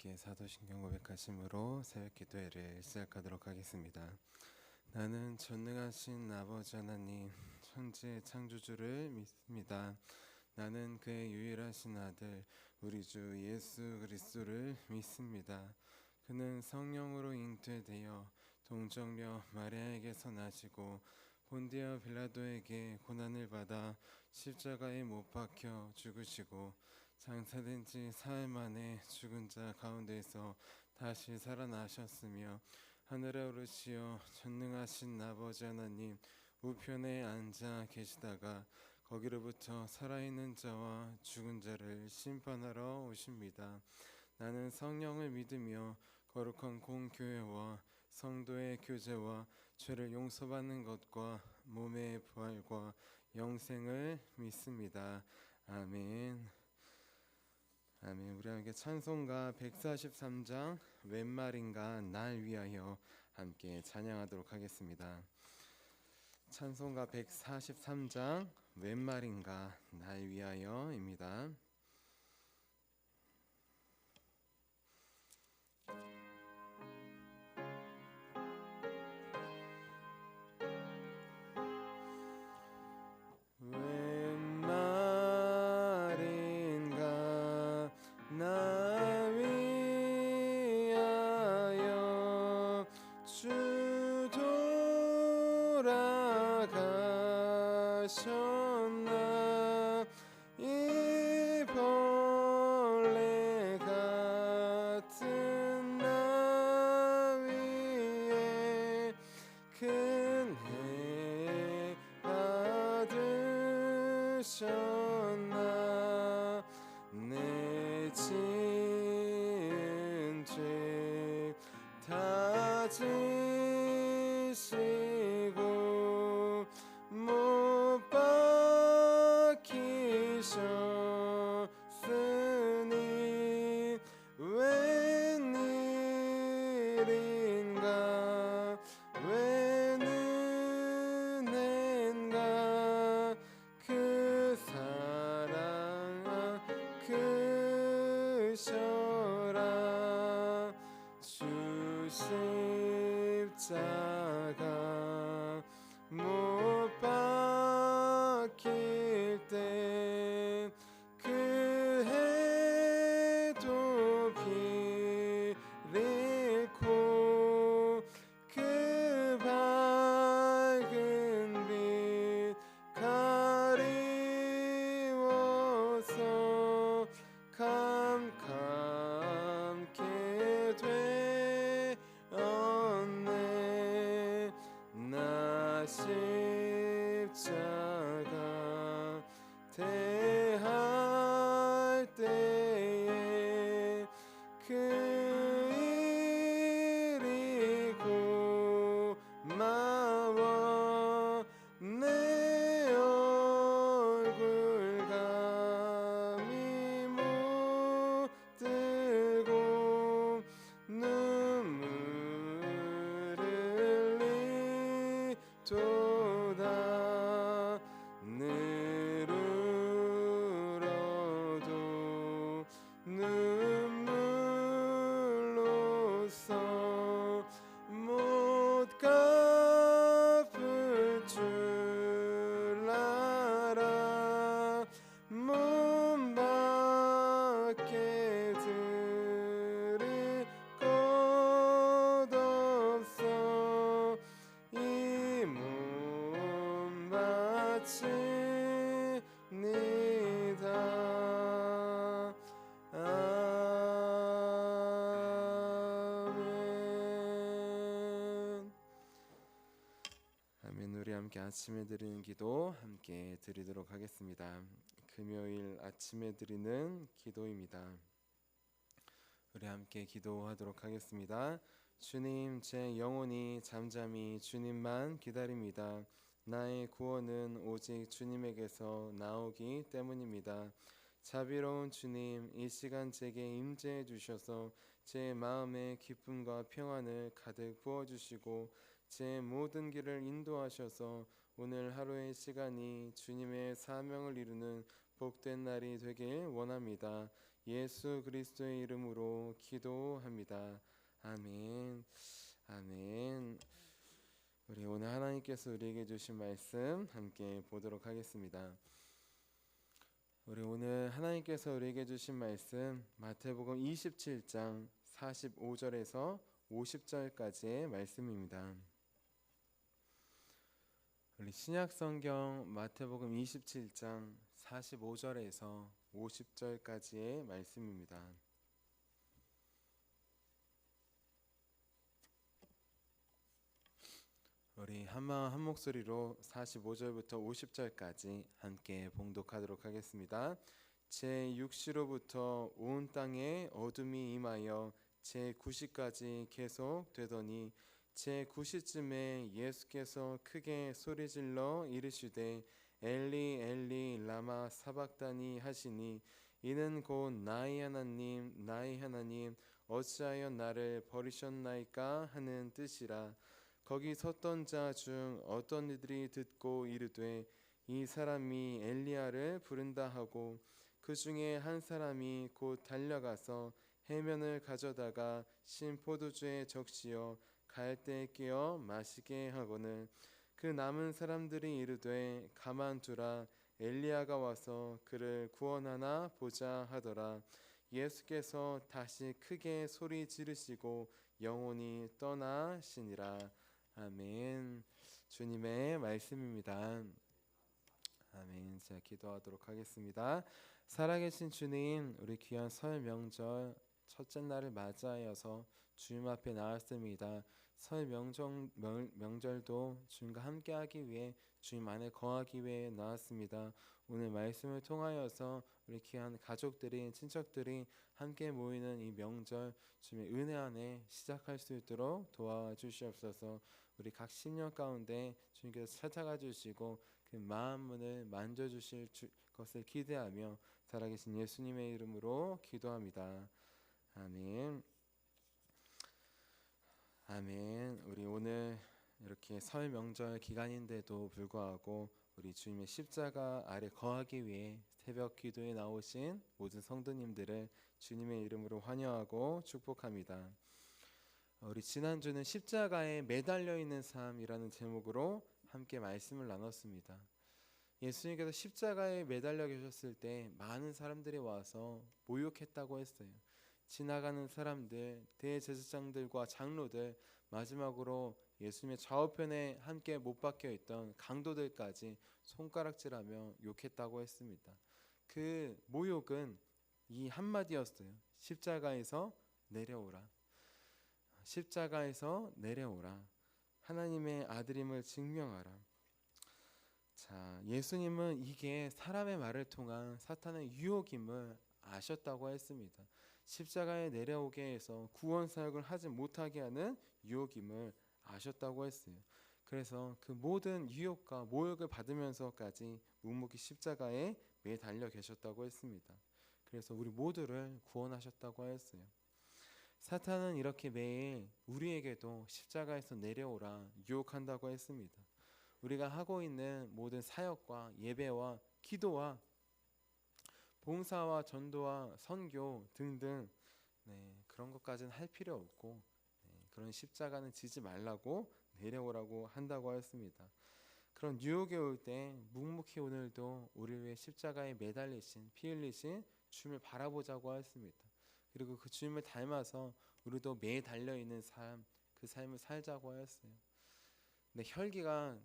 함께 사도신경 고백하심으로 새벽 기도회를 시작하도록 하겠습니다. 나는 전능하신 아버지 하나님 천지의 창조주를 믿습니다. 나는 그의 유일하신 아들 우리 주 예수 그리스도를 믿습니다. 그는 성령으로 잉태되어 동정녀 마리아에게서 나시고 본디오 빌라도에게 고난을 받아 십자가에 못 박혀 죽으시고 장사된 지 사흘 만에 죽은 자 가운데서 다시 살아나셨으며 하늘에 오르시어 전능하신 아버지 하나님 우편에 앉아 계시다가 거기로부터 살아있는 자와 죽은 자를 심판하러 오십니다. 나는 성령을 믿으며 거룩한 공교회와 성도의 교제와 죄를 용서받는 것과 몸의 부활과 영생을 믿습니다. 아멘. 아멘. 우리 함께 찬송가 143장 웬 말인가 날 위하여 함께 찬양하도록 하겠습니다. 찬송가 143장 웬 말인가 날 위하여입니다. 웬 말인가 날 위하여 주 돌아가셨나 이 벌레 같은 나 위에 큰 해 받으셨나 내 지은 죄 다 지시고 못 박히셨으니 웬일인가 웬 은혜인가 그 사랑 크셔라 주 십자가 못 박힐 때 그 해도 비리고 그 밝은 빛 가리워서 캄캄케 되었네 나 십자가 대할 때에 그 일이 고마워 내 얼굴 감히 못 들고 눈물 흘리도다 늘 울어도 눈물로써 못 갚을 줄 알아 몸밖에 드릴 것 없어 이 몸 바칩니다. 아멘. 아멘. 우리 함께 아침에 드리는 기도 함께 드리도록 하겠습니다. 금요일 아침에 드리는 기도입니다. 우리 함께 기도하도록 하겠습니다. 주님, 제 영혼이 잠잠히 주님만 기다립니다. 나의 구원은 오직 주님에게서 나오기 때문입니다. 자비로운 주님, 이 시간 제게 임재해 주셔서 제 마음에 기쁨과 평안을 가득 부어주시고 제 모든 길을 인도하셔서 오늘 하루의 시간이 주님의 사명을 이루는 복된 날이 되길 원합니다. 예수 그리스도의 이름으로 기도합니다. 아멘. 아멘. 우리 오늘 하나님께서 우리에게 주신 말씀 함께 보도록 하겠습니다. 우리 오늘 하나님께서 우리에게 주신 말씀 마태복음 27장 45절에서 50절까지의 말씀입니다. 우리 신약성경 마태복음 27장 45절에서 50절까지의 말씀입니다. 우리 한마음 한 목소리로 45절부터 50절까지 함께 봉독하도록 하겠습니다. 제6시로부터 온 땅에 어둠이 임하여 제9시까지 계속 되더니 제9시쯤에 예수께서 크게 소리질러 이르시되 엘리 엘리 라마 사박다니 하시니 이는 곧 나의 하나님 어찌하여 나를 버리셨나이까 하는 뜻이라. 거기 섰던 자 중 어떤 이들이 듣고 이르되 이 사람이 엘리야를 부른다 하고 그 중에 한 사람이 곧 달려가서 해면을 가져다가 신 포도주에 적시어 갈대에 끼어 마시게 하거늘 그 남은 사람들이 이르되 가만두라 엘리야가 와서 그를 구원하나 보자 하더라. 예수께서 다시 크게 소리 지르시고 영혼이 떠나시니라. 아멘. 주님의 말씀입니다. 아멘. 제가 기도하도록 하겠습니다. 살아계신 주님, 우리 귀한 설 명절 첫째 날을 맞이하여서 주님 앞에 나왔습니다. 설 명절도 주님과 함께하기 위해 주님 안에 거하기 위해 나왔습니다. 오늘 말씀을 통하여서 우리 귀한 가족들이 친척들이 함께 모이는 이 명절 주님의 은혜 안에 시작할 수 있도록 도와주시옵소서. 우리 각 신령 가운데 주님께서 찾아가 주시고 그 마음 문을 만져주실 것을 기대하며 살아계신 예수님의 이름으로 기도합니다. 아멘. 아멘. 우리 오늘 이렇게 설 명절 기간인데도 불구하고 우리 주님의 십자가 아래 거하기 위해 새벽 기도에 나오신 모든 성도님들을 주님의 이름으로 환영하고 축복합니다. 우리 지난주는 십자가에 매달려 있는 삶이라는 제목으로 함께 말씀을 나눴습니다. 예수님께서 십자가에 매달려 계셨을 때 많은 사람들이 와서 모욕했다고 했어요. 지나가는 사람들, 대제사장들과 장로들, 마지막으로 예수님의 좌우편에 함께 못 박혀 있던 강도들까지 손가락질하며 욕했다고 했습니다. 그 모욕은 이 한마디였어요. 십자가에서 내려오라. 십자가에서 내려오라. 하나님의 아들임을 증명하라. 자, 예수님은 이게 사람의 말을 통한 사탄의 유혹임을 아셨다고 했습니다. 십자가에 내려오게 해서 구원 사역을 하지 못하게 하는 유혹임을 아셨다고 했어요. 그래서 그 모든 유혹과 모욕을 받으면서까지 묵묵히 십자가에 매달려 계셨다고 했습니다. 그래서 우리 모두를 구원하셨다고 했어요. 사탄은 이렇게 매일 우리에게도 십자가에서 내려오라 유혹한다고 했습니다. 우리가 하고 있는 모든 사역과 예배와 기도와 봉사와 전도와 선교 등등 그런 것까지는 할 필요 없고 그런 십자가는 지지 말라고 내려오라고 한다고 했습니다. 그런 유혹에 올 때 묵묵히 오늘도 우리를 위해 십자가에 매달리신 피 흘리신 주님을 바라보자고 했습니다. 그리고 그 주님을 닮아서 우리도 매달려 있는 삶, 그 삶을 살자고 하였어요. 근데 혈기가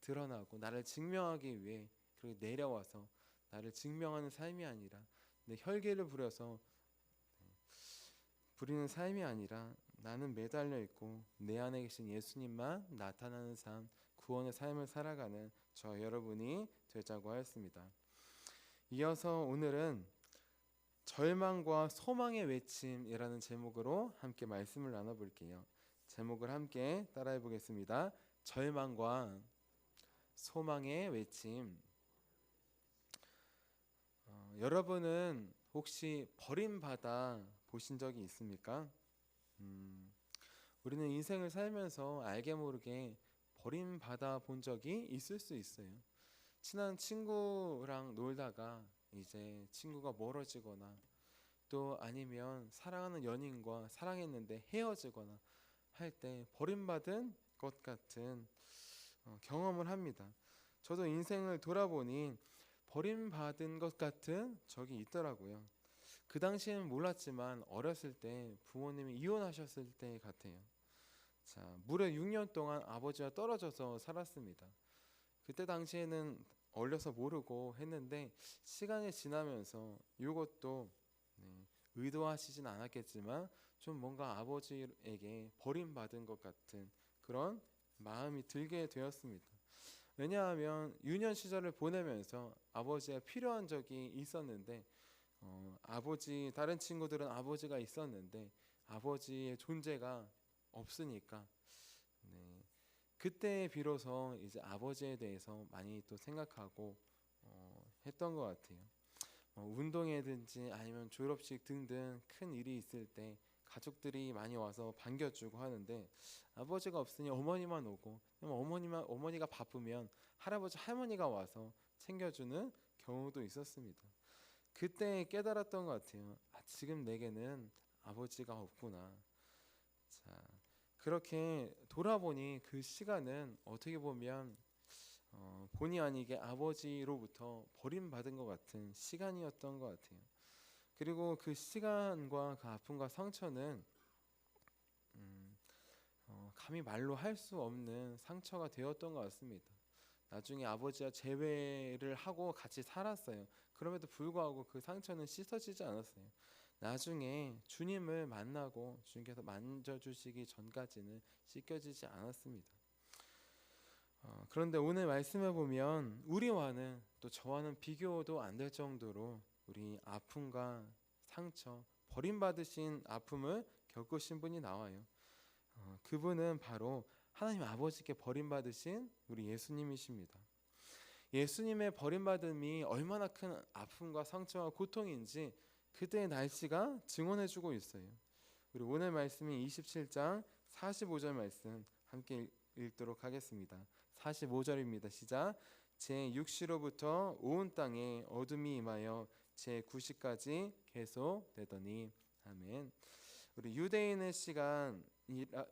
드러나고 나를 증명하기 위해 그렇게 내려와서 나를 증명하는 삶이 아니라 내 혈기를 부리는 삶이 아니라 나는 매달려 있고 내 안에 계신 예수님만 나타나는 삶, 구원의 삶을 살아가는 저 여러분이 되자고 하였습니다. 이어서 오늘은 절망과 소망의 외침이라는 제목으로 함께 말씀을 나눠볼게요. 제목을 함께 따라해 보겠습니다. 절망과 소망의 외침. 여러분은 혹시 버림받아 보신 적이 있습니까? 우리는 인생을 살면서 알게 모르게 버림받아 본 적이 있을 수 있어요. 친한 친구랑 놀다가 이제 친구가 멀어지거나 또 아니면 사랑하는 연인과 사랑했는데 헤어지거나 할 때 버림받은 것 같은 경험을 합니다. 저도 인생을 돌아보니 버림받은 것 같은 적이 있더라고요. 그 당시에는 몰랐지만 어렸을 때 부모님이 이혼하셨을 때 같아요. 자, 무려 6년 동안 아버지와 떨어져서 살았습니다. 그때 당시에는 어려서 모르고 했는데 시간이 지나면서 이것도 의도하시진 않았겠지만 좀 뭔가 아버지에게 버림받은 것 같은 그런 마음이 들게 되었습니다. 왜냐하면 유년 시절을 보내면서 아버지가 필요한 적이 있었는데 아버지 다른 친구들은 아버지가 있었는데 아버지의 존재가 없으니까 그때 비로소 이제 아버지에 대해서 많이 또 생각하고 했던 것 같아요. 운동회든지 아니면 졸업식 등등 큰 일이 있을 때 가족들이 많이 와서 반겨주고 하는데 아버지가 없으니 어머니만 오고 어머니가 바쁘면 할아버지 할머니가 와서 챙겨주는 경우도 있었습니다. 그때 깨달았던 것 같아요. 지금 내게는 아버지가 없구나. 자, 그렇게 돌아보니 그 시간은 어떻게 보면 본의 아니게 아버지로부터 버림받은 것 같은 시간이었던 것 같아요. 그리고 그 시간과 그 아픔과 상처는 감히 말로 할 수 없는 상처가 되었던 것 같습니다. 나중에 아버지와 재회를 하고 같이 살았어요. 그럼에도 불구하고 그 상처는 씻어지지 않았어요. 나중에 주님을 만나고 주님께서 만져주시기 전까지는 씻겨지지 않았습니다. 그런데 오늘 말씀을 보면 우리와는 또 저와는 비교도 안 될 정도로 우리 아픔과 상처, 버림받으신 아픔을 겪으신 분이 나와요. 그분은 바로 하나님 아버지께 버림받으신 우리 예수님이십니다. 예수님의 버림받음이 얼마나 큰 아픔과 상처와 고통인지 그때의 날씨가 증언해주고 있어요. 우리 오늘 말씀이 27장 45절 말씀 함께 읽도록 하겠습니다. 45절입니다. 시작. 제 6시로부터 온 땅에 어둠이 임하여 제 9시까지 계속되더니. 아멘. 우리 유대인의 시간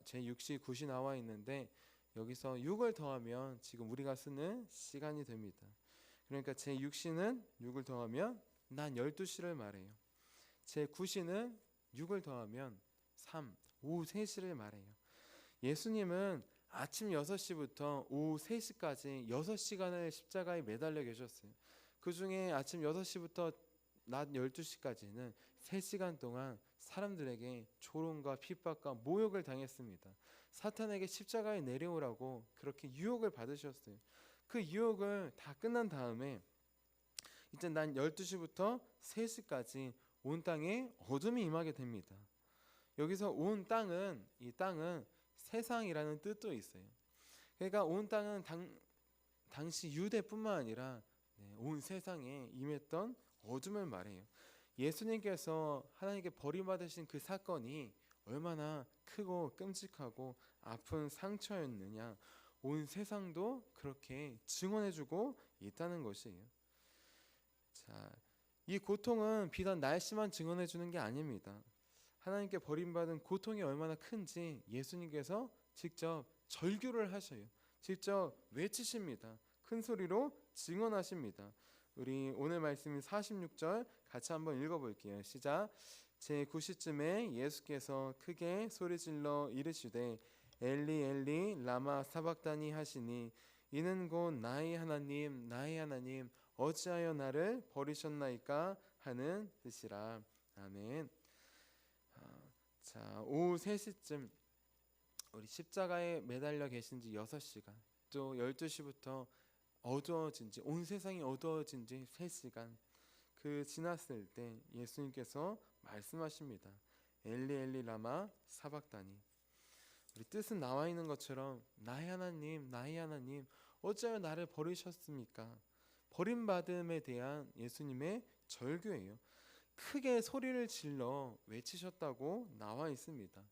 제 6시 9시 나와 있는데 여기서 6을 더하면 지금 우리가 쓰는 시간이 됩니다. 그러니까 제 6시는 6을 더하면 난 12시를 말해요. 제 9시는 6을 더하면 3, 오후 3시를 말해요. 예수님은 아침 6시부터 오후 3시까지 6시간을 십자가에 매달려 계셨어요. 그 중에 아침 6시부터 낮 12시까지는 3시간 동안 사람들에게 조롱과 핍박과 모욕을 당했습니다. 사탄에게 십자가에 내려오라고 그렇게 유혹을 받으셨어요. 그 유혹을 다 끝난 다음에 이제 난 12시부터 3시까지 온 땅에 어둠이 임하게 됩니다. 여기서 온 땅은 이 땅은 세상이라는 뜻도 있어요. 그러니까 온 땅은 당시 유대뿐만 아니라 온 세상에 임했던 어둠을 말해요. 예수님께서 하나님께 버림받으신 그 사건이 얼마나 크고 끔찍하고 아픈 상처였느냐 온 세상도 그렇게 증언해주고 있다는 것이에요. 자, 이 고통은 비단 날씨만 증언해주는 게 아닙니다. 하나님께 버림받은 고통이 얼마나 큰지 예수님께서 직접 절규를 하셔요. 직접 외치십니다. 큰 소리로 증언하십니다. 우리 오늘 말씀인 46절 같이 한번 읽어볼게요. 시작. 제 9시쯤에 예수께서 크게 소리질러 이르시되 엘리 엘리 라마 사박다니 하시니 이는 곧 나의 하나님 나의 하나님 어찌하여 나를 버리셨나이까 하는 뜻이라. 아멘. 자, 오후 3시쯤 우리 십자가에 매달려 계신 지 6시간 또 12시부터 어두워진 지 온 세상이 어두워진 지 3시간 그 지났을 때 예수님께서 말씀하십니다. 엘리 엘리 라마 사박다니. 우리 뜻은 나와 있는 것처럼 나의 하나님 나의 하나님 어찌하여 나를 버리셨습니까? 버림받음에 대한 예수님의 절규예요. 크게 소리를 질러 외치셨다고 나와 있습니다.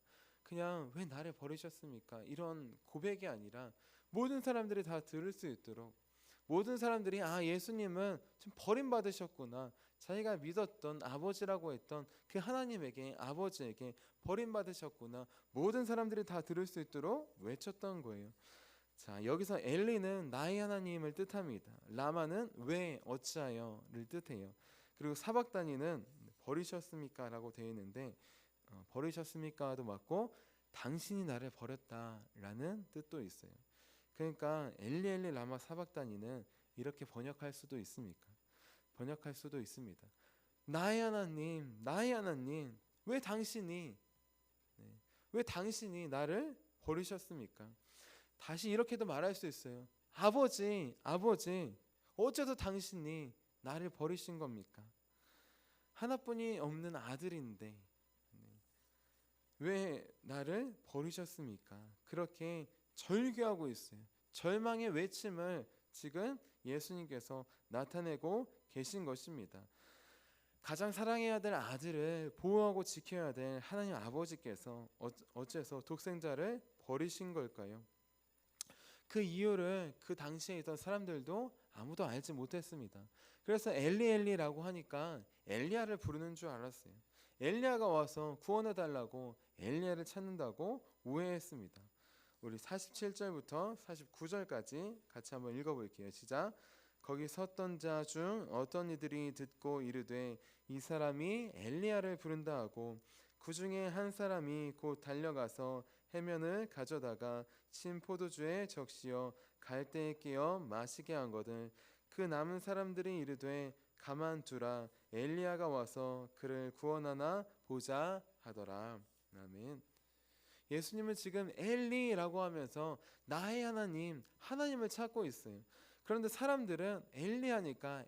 그냥 왜 나를 버리셨습니까? 이런 고백이 아니라 모든 사람들이 다 들을 수 있도록 모든 사람들이 예수님은 좀 버림받으셨구나 자기가 믿었던 아버지라고 했던 그 하나님에게, 아버지에게 버림받으셨구나, 모든 사람들이 다 들을 수 있도록 외쳤던 거예요. 자, 여기서 엘리는 나의 하나님을 뜻합니다. 라마는 왜, 어찌하여를 뜻해요. 그리고 사박다니는 버리셨습니까? 라고 되어 있는데 버리셨습니까도 맞고 당신이 나를 버렸다라는 뜻도 있어요. 그러니까 엘리 엘리 라마 사박다니는 이렇게 번역할 수도 있습니까? 번역할 수도 있습니다. 나의 하나님, 나의 하나님, 왜 당신이 왜 당신이 나를 버리셨습니까? 다시 이렇게도 말할 수 있어요. 아버지, 아버지, 어째서 당신이 나를 버리신 겁니까? 하나뿐이 없는 아들인데 왜 나를 버리셨습니까? 그렇게 절규하고 있어요. 절망의 외침을 지금 예수님께서 나타내고 계신 것입니다. 가장 사랑해야 될 아들을 보호하고 지켜야 될 하나님 아버지께서 어째서 독생자를 버리신 걸까요? 그 이유를 그 당시에 있던 사람들도 아무도 알지 못했습니다. 그래서 엘리 엘리라고 하니까 엘리야를 부르는 줄 알았어요. 엘리야가 와서 구원해달라고 엘리야를 찾는다고 오해했습니다. 우리 47절부터 49절까지 같이 한번 읽어볼게요. 시작. 거기 섰던 자 중 어떤 이들이 듣고 이르되 이 사람이 엘리야를 부른다 하고 그 중에 한 사람이 곧 달려가서 해면을 가져다가 신 포도주에 적시어 갈대에 끼어 마시게 한거든. 그 남은 사람들이 이르되 가만두라, 엘리야가 와서 그를 구원하나 보자 하더라. 아멘. 예수님은 지금 엘리라고 하면서 나의 하나님, 하나님을 찾고 있어요. 그런데 사람들은 엘리야니까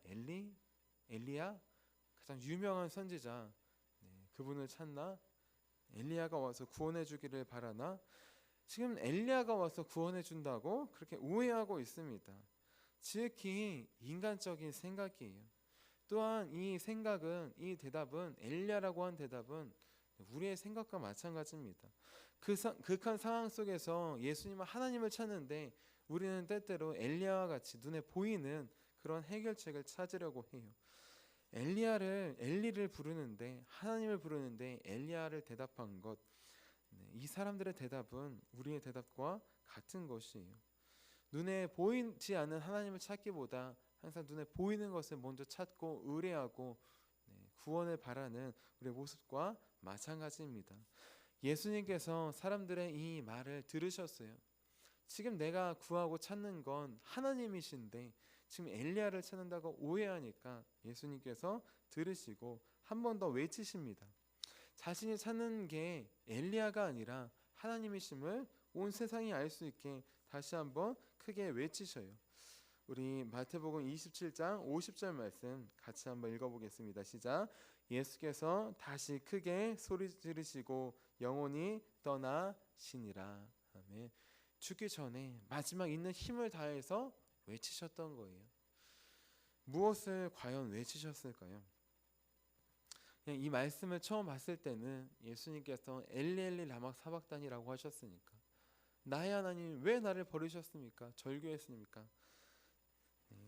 엘리야? 가장 유명한 선지자, 그분을 찾나? 엘리야가 와서 구원해 주기를 바라나? 지금 엘리야가 와서 구원해 준다고 그렇게 오해하고 있습니다. 지극히 인간적인 생각이에요. 또한 이 생각은, 이 대답은, 엘리야라고 한 대답은 우리의 생각과 마찬가지입니다. 극한 상황 속에서 예수님은 하나님을 찾는데 우리는 때때로 엘리야와 같이 눈에 보이는 그런 해결책을 찾으려고 해요. 엘리를 부르는데, 하나님을 부르는데 엘리야를 대답한 것, 이 사람들의 대답은 우리의 대답과 같은 것이에요. 눈에 보이지 않는 하나님을 찾기보다 항상 눈에 보이는 것을 먼저 찾고 의뢰하고 구원을 바라는 우리의 모습과 마찬가지입니다. 예수님께서 사람들의 이 말을 들으셨어요. 지금 내가 구하고 찾는 건 하나님이신데 지금 엘리야를 찾는다고 오해하니까 예수님께서 들으시고 한 번 더 외치십니다. 자신이 찾는 게 엘리야가 아니라 하나님이심을 온 세상이 알 수 있게 다시 한번 크게 외치셔요. 우리 마태복음 27장 50절 말씀 같이 한번 읽어보겠습니다. 시작. 예수께서 다시 크게 소리 지르시고 영혼이 떠나시니라. 아멘. 죽기 전에 마지막 있는 힘을 다해서 외치셨던 거예요. 무엇을 과연 외치셨을까요? 그냥 이 말씀을 처음 봤을 때는 예수님께서 엘리 엘리 라마 사박단이라고 하셨으니까 나의 하나님 왜 나를 버리셨습니까? 절규했습니까?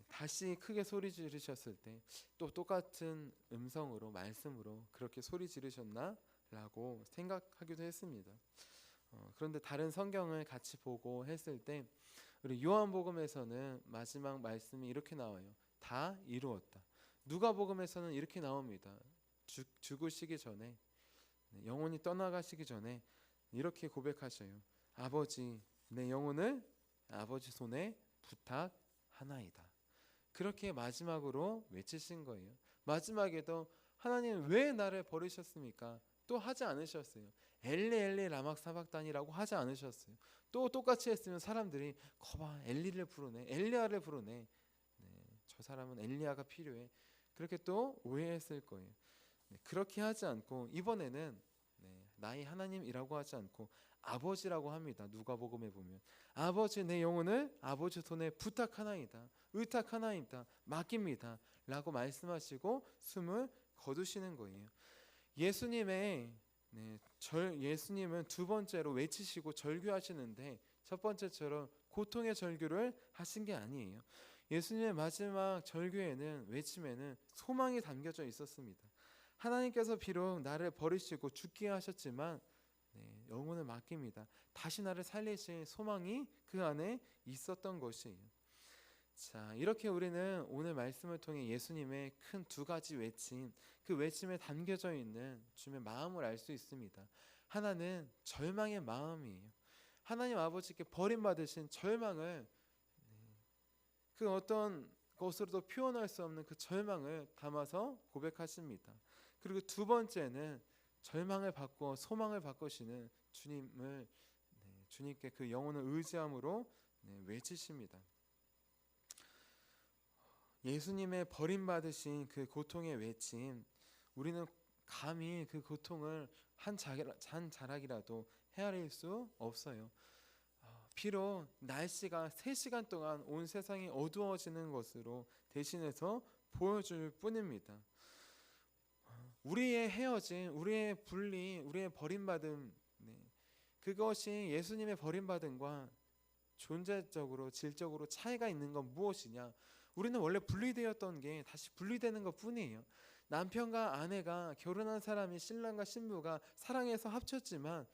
다시 크게 소리 지르셨을 때 또 똑같은 음성으로 말씀으로 그렇게 소리 지르셨나? 라고 생각하기도 했습니다. 그런데 다른 성경을 같이 보고 했을 때 우리 요한복음에서는 마지막 말씀이 이렇게 나와요. 다 이루었다. 누가복음에서는 이렇게 나옵니다. 죽으시기 전에, 영혼이 떠나가시기 전에 이렇게 고백하셔요. 아버지, 내 영혼을 아버지 손에 부탁하나이다. 그렇게 마지막으로 외치신 거예요. 마지막에도 하나님 왜 나를 버리셨습니까? 또 하지 않으셨어요. 엘리 엘리 라막 사박단이라고 하지 않으셨어요. 또 똑같이 했으면 사람들이 거봐 엘리를 부르네, 엘리야를 부르네, 저 사람은 엘리야가 필요해, 그렇게 또 오해했을 거예요. 그렇게 하지 않고 이번에는 나의 하나님이라고 하지 않고 아버지라고 합니다. 누가복음에 보면 아버지 내 영혼을 아버지 손에 부탁하나이다, 의탁하나이다, 맡깁니다 라고 말씀하시고 숨을 거두시는 거예요. 예수님은 두 번째로 외치시고 절규하시는데 첫 번째처럼 고통의 절규를 하신 게 아니에요. 예수님의 마지막 절규에는 외침에는 소망이 담겨져 있었습니다. 하나님께서 비록 나를 버리시고 죽게 하셨지만 영혼을 맡깁니다. 다시 나를 살리실 소망이 그 안에 있었던 것이에요. 자, 이렇게 우리는 오늘 말씀을 통해 예수님의 큰 두 가지 외침, 그 외침에 담겨져 있는 주님의 마음을 알 수 있습니다. 하나는 절망의 마음이에요. 하나님 아버지께 버림받으신 절망을 그 어떤 것으로도 표현할 수 없는 그 절망을 담아서 고백하십니다. 그리고 두 번째는 절망을 바꾸어 소망을 바꾸시는 주님께 그 영혼을 의지함으로 외치십니다. 예수님의 버림받으신 그 고통의 외침, 우리는 감히 그 고통을 한 자락이라도 헤아릴 수 없어요. 비록 날씨가 3시간 동안 온 세상이 어두워지는 것으로 대신해서 보여줄 뿐입니다. 우리의 헤어짐, 우리의 분리, 우리의 버림받음, 그것이 예수님의 버림받음과 존재적으로 질적으로 차이가 있는 건 무엇이냐? 우리는 원래 분리되었던 게 다시 분리되는 것 뿐이에요. 남편과 아내가, 결혼한 사람이, 신랑과 신부가 사랑해서 합쳤지만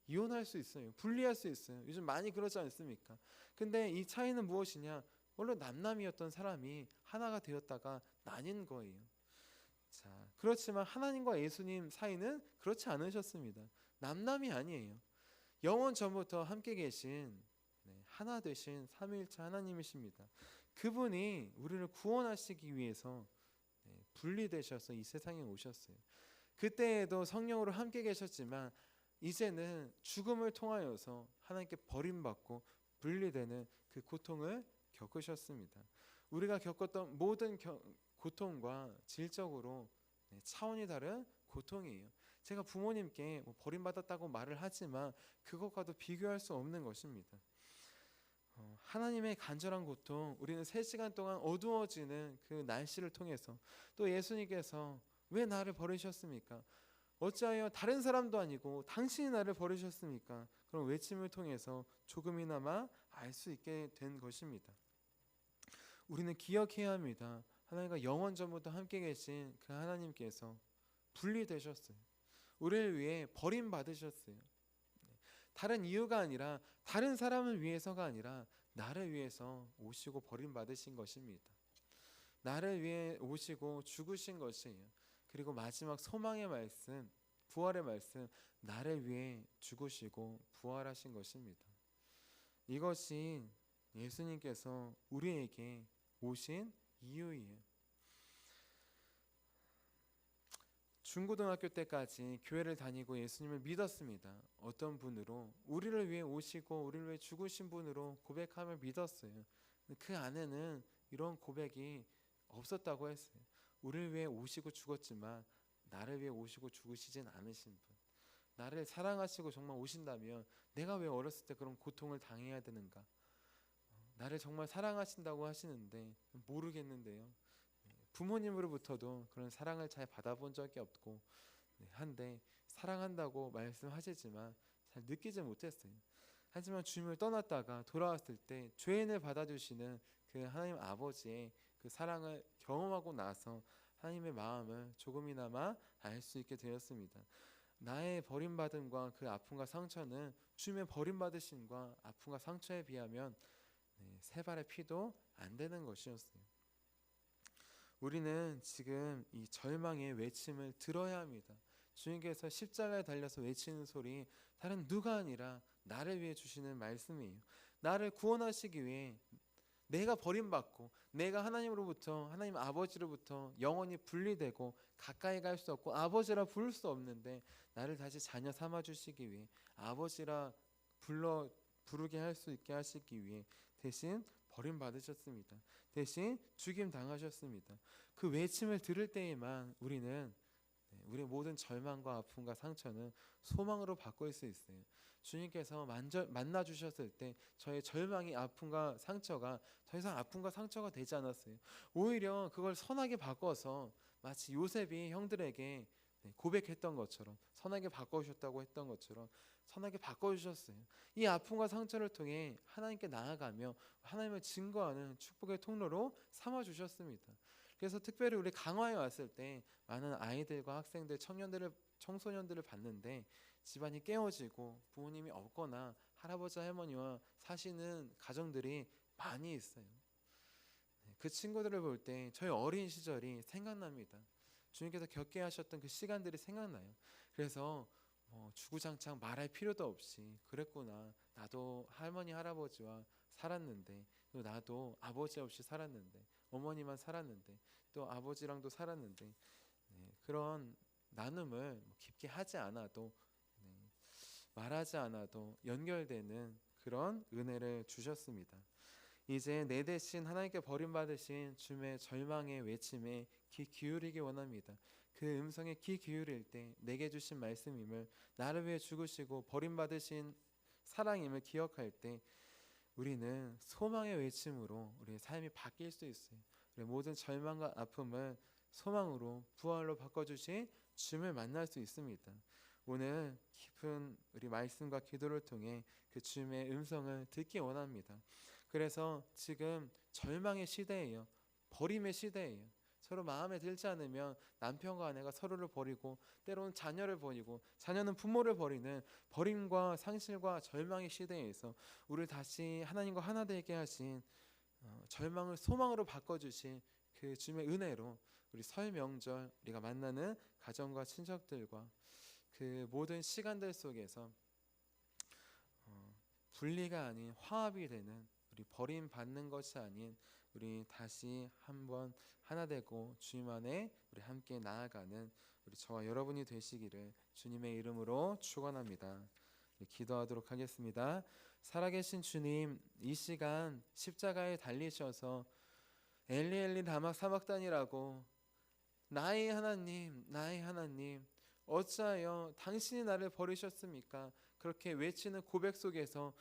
이혼할 수 있어요. 분리할 수 있어요. 요즘 많이 그러지 않습니까? 근데 이 차이는 무엇이냐? 원래 남남이었던 사람이 하나가 되었다가 나뉜 거예요. 자, 그렇지만 하나님과 예수님 사이는 그렇지 않으셨습니다. 남남이 아니에요. 영원 전부터 함께 계신 하나 되신 삼위일체 하나님이십니다. 그분이 우리를 구원하시기 위해서 분리되셔서 이 세상에 오셨어요. 그때에도 성령으로 함께 계셨지만 이제는 죽음을 통하여서 하나님께 버림받고 분리되는 그 고통을 겪으셨습니다. 우리가 겪었던 모든 고통과 질적으로 차원이 다른 고통이에요. 제가 부모님께 버림받았다고 말을 하지만 그것과도 비교할 수 없는 것입니다. 하나님의 간절한 고통, 우리는 3시간 동안 어두워지는 그 날씨를 통해서 또 예수님께서 왜 나를 버리셨습니까? 어찌하여 다른 사람도 아니고 당신이 나를 버리셨습니까? 그런 외침을 통해서 조금이나마 알 수 있게 된 것입니다. 우리는 기억해야 합니다. 하나님과 영원 전부터 함께 계신 그 하나님께서 분리되셨어요. 우리를 위해 버림받으셨어요. 다른 이유가 아니라 다른 사람을 위해서가 아니라 나를 위해서 오시고 버림받으신 것입니다. 나를 위해 오시고 죽으신 것이에요. 그리고 마지막 소망의 말씀, 부활의 말씀, 나를 위해 죽으시고 부활하신 것입니다. 이것이 예수님께서 우리에게 오신 이유예요. 중고등학교 때까지 교회를 다니고 예수님을 믿었습니다. 어떤 분으로? 우리를 위해 오시고 우리를 위해 죽으신 분으로 고백하며 믿었어요. 그 안에는 이런 고백이 없었다고 했어요. 우리를 위해 오시고 죽었지만 나를 위해 오시고 죽으시진 않으신 분, 나를 사랑하시고 정말 오신다면 내가 왜 어렸을 때 그런 고통을 당해야 되는가? 나를 정말 사랑하신다고 하시는데 모르겠는데요. 부모님으로부터도 그런 사랑을 잘 받아본 적이 없고 한데 사랑한다고 말씀하시지만 잘 느끼지 못했어요. 하지만 주님을 떠났다가 돌아왔을 때 죄인을 받아주시는 그 하나님 아버지의 그 사랑을 경험하고 나서 하나님의 마음을 조금이나마 알 수 있게 되었습니다. 나의 버림받음과 그 아픔과 상처는 주님의 버림받으심과 아픔과 상처에 비하면 세 발의 피도 안 되는 것이었어요. 우리는 지금 이 절망의 외침을 들어야 합니다. 주님께서 십자가에 달려서 외치는 소리 다른 누가 아니라 나를 위해 주시는 말씀이에요. 나를 구원하시기 위해 내가 버림받고 내가 하나님으로부터, 하나님 아버지로부터 영원히 분리되고 가까이 갈 수 없고 아버지라 부를 수 없는데 나를 다시 자녀 삼아 주시기 위해 아버지라 부르게 할 수 있게 하시기 위해 대신 버림받으셨습니다. 대신 죽임 당하셨습니다. 그 외침을 들을 때에만 우리는 우리의 모든 절망과 아픔과 상처는 소망으로 바꿀 수 있어요. 주님께서 만나 주셨을 때 저의 절망이, 아픔과 상처가 더 이상 아픔과 상처가 되지 않았어요. 오히려 그걸 선하게 바꿔서 마치 요셉이 형들에게 고백했던 것처럼 선하게 바꿔주셨다고 했던 것처럼 선하게 바꿔주셨어요. 이 아픔과 상처를 통해 하나님께 나아가며 하나님을 증거하는 축복의 통로로 삼아주셨습니다. 그래서 특별히 우리 강화에 왔을 때 많은 아이들과 학생들, 청소년들을 봤는데 집안이 깨어지고 부모님이 없거나 할아버지 할머니와 사시는 가정들이 많이 있어요. 그 친구들을 볼 때 저희 어린 시절이 생각납니다. 주님께서 겪게 하셨던 그 시간들이 생각나요. 그래서 주구장창 말할 필요도 없이 그랬구나. 나도 할머니 할아버지와 살았는데 또 나도 아버지 없이 살았는데 어머니만 살았는데 또 아버지랑도 살았는데 그런 나눔을 깊게 하지 않아도 말하지 않아도 연결되는 그런 은혜를 주셨습니다. 이제 내 대신 하나님께 버림받으신 주님의 절망의 외침에 귀 기울이기 원합니다. 그 음성에 귀 기울일 때 내게 주신 말씀임을, 나를 위해 죽으시고 버림받으신 사랑임을 기억할 때 우리는 소망의 외침으로 우리의 삶이 바뀔 수 있어요. 우리의 모든 절망과 아픔을 소망으로 부활로 바꿔주신 주님을 만날 수 있습니다. 오늘 깊은 우리 말씀과 기도를 통해 그 주님의 음성을 듣기 원합니다. 그래서 지금 절망의 시대예요. 버림의 시대예요. 서로 마음에 들지 않으면 남편과 아내가 서로를 버리고 때로는 자녀를 버리고 자녀는 부모를 버리는 버림과 상실과 절망의 시대에서 우리를 다시 하나님과 하나 되게 하신 절망을 소망으로 바꿔주신 그 주님의 은혜로 우리 설 명절 우리가 만나는 가정과 친척들과 그 모든 시간들 속에서 분리가 아닌 화합이 되는, 우리 버림받는 것이 아닌 우리 다시 한번 하나 되고 주님 안에 우리 함께 나아가는 우리 저와 여러분이 되시기를 주님의 이름으로 축원합니다. 기도하도록 하겠습니다. 살아계신 주님, 이 시간 십자가에 달리셔서 엘리 엘리 라마 사박단이라고 나의 하나님 어찌하여 당신이 나를 버리셨습니까? 그렇게 외치는 고백 속에서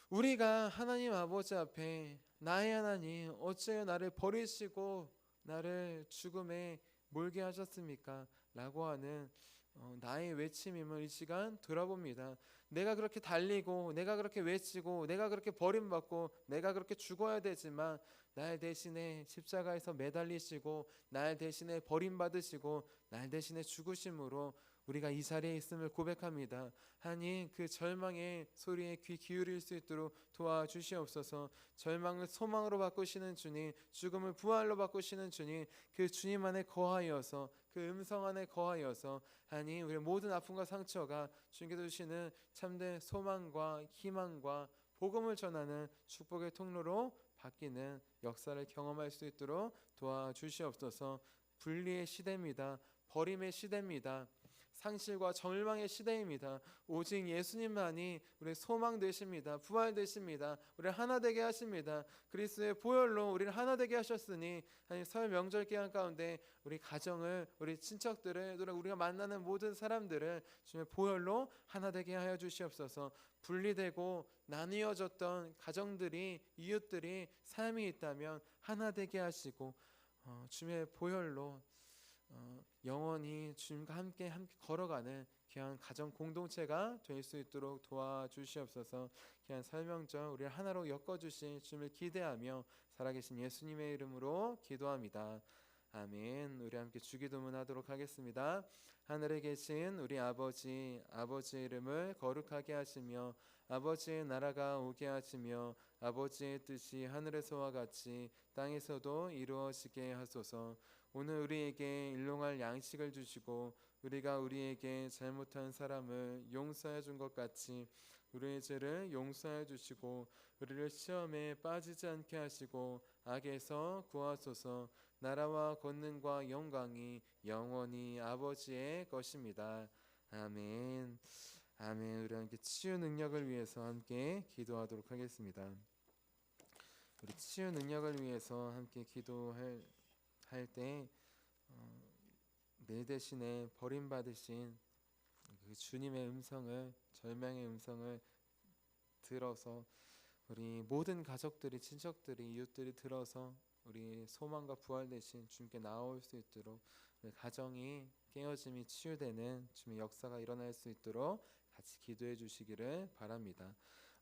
우리가 하나님 아버지 앞에 나의 하나님 어찌하여 나를 버리시고 나를 죽음에 몰게 하셨습니까? 라고 하는 나의 외침임을 이 시간 돌아봅니다. 내가 그렇게 달리고 내가 그렇게 외치고 내가 그렇게 버림받고 내가 그렇게 죽어야 되지만 날 대신에 십자가에서 매달리시고 날 대신에 버림받으시고 날 대신에 죽으심으로 우리가 이 자리에 있음을 고백합니다. 하나님, 그 절망의 소리에 귀 기울일 수 있도록 도와주시옵소서. 절망을 소망으로 바꾸시는 주님, 죽음을 부활로 바꾸시는 주님, 그 주님 안에 거하여서 그 음성 안에 거하여서 하나님, 우리의 모든 아픔과 상처가 주님께서 주시는 참된 소망과 희망과 복음을 전하는 축복의 통로로 바뀌는 역사를 경험할 수 있도록 도와주시옵소서. 분리의 시대입니다. 버림의 시대입니다. 상실과 절망의 시대입니다. 오직 예수님만이 우리의 소망 되십니다. 부활 되십니다. 우리를 하나 되게 하십니다. 그리스도의 보혈로 우리를 하나 되게 하셨으니 하나님, 설 명절 기간 가운데 우리 가정을, 우리 친척들을, 우리가 만나는 모든 사람들을 주님의 보혈로 하나 되게 하여 주시옵소서. 분리되고 나뉘어졌던 가정들이, 이웃들이, 삶이 있다면 하나 되게 하시고 주님의 보혈로 영원히 주님과 함께 걸어가는 귀한 가정 공동체가 될 수 있도록 도와주시옵소서. 귀한 설명절 우리를 하나로 엮어주신 주님을 기대하며 살아계신 예수님의 이름으로 기도합니다. 아멘. 우리 함께 주기도문 하도록 하겠습니다. 하늘에 계신 우리 아버지의 이름을 거룩하게 하시며 아버지의 나라가 오게 하시며 아버지의 뜻이 하늘에서와 같이 땅에서도 이루어지게 하소서. 오늘 우리에게 일용할 양식을 주시고 우리가 우리에게 잘못한 사람을 용서해 준 것 같이 우리의 죄를 용서해 주시고 우리를 시험에 빠지지 않게 하시고 악에서 구하소서. 나라와 권능과 영광이 영원히 아버지의 것입니다. 아멘. 아멘. 우리 함께 치유 능력을 위해서 함께 기도하도록 하겠습니다. 우리 치유 능력을 위해서 함께 기도할 때 내 대신에 버림받으신 그 주님의 음성을, 절망의 음성을 들어서 우리 모든 가족들이, 친척들이, 이웃들이 들어서 우리 소망과 부활 대신 주님께 나올 수 있도록 우리 가정이 깨어짐이 치유되는 주님의 역사가 일어날 수 있도록 같이 기도해 주시기를 바랍니다.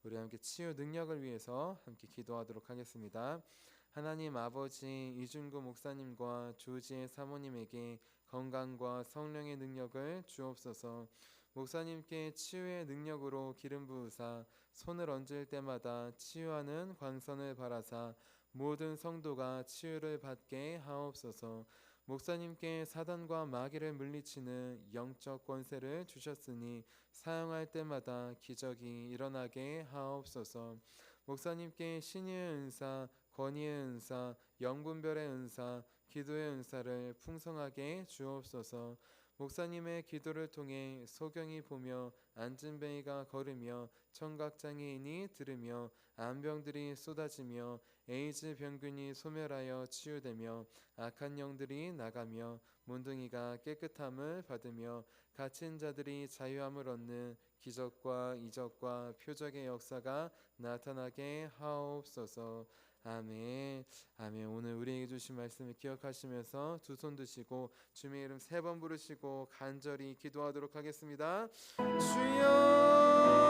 우리 함께 치유 능력을 위해서 함께 기도하도록 하겠습니다. 하나님 아버지, 이준구 목사님과 조지의 사모님에게 건강과 성령의 능력을 주옵소서. 목사님께 치유의 능력으로 기름 부으사 손을 얹을 때마다 치유하는 광선을 바라사 모든 성도가 치유를 받게 하옵소서. 목사님께 사단과 마귀를 물리치는 영적 권세를 주셨으니 사용할 때마다 기적이 일어나게 하옵소서. 목사님께 신의의 은사, 권위의 은사, 영분별의 은사, 기도의 은사를 풍성하게 주옵소서. 목사님의 기도를 통해 소경이 보며 안진뱅이가 걸으며 청각장애인이 들으며 암병들이 쏟아지며 에이즈 병균이 소멸하여 치유되며 악한 영들이 나가며 문둥이가 깨끗함을 받으며 갇힌 자들이 자유함을 얻는 기적과 이적과 표적의 역사가 나타나게 하옵소서. 아멘. 아멘. 오늘 우리에게 주신 말씀을 기억하시면서 두 손 드시고 주님의 이름 3번 부르시고 간절히 기도하도록 하겠습니다. 주여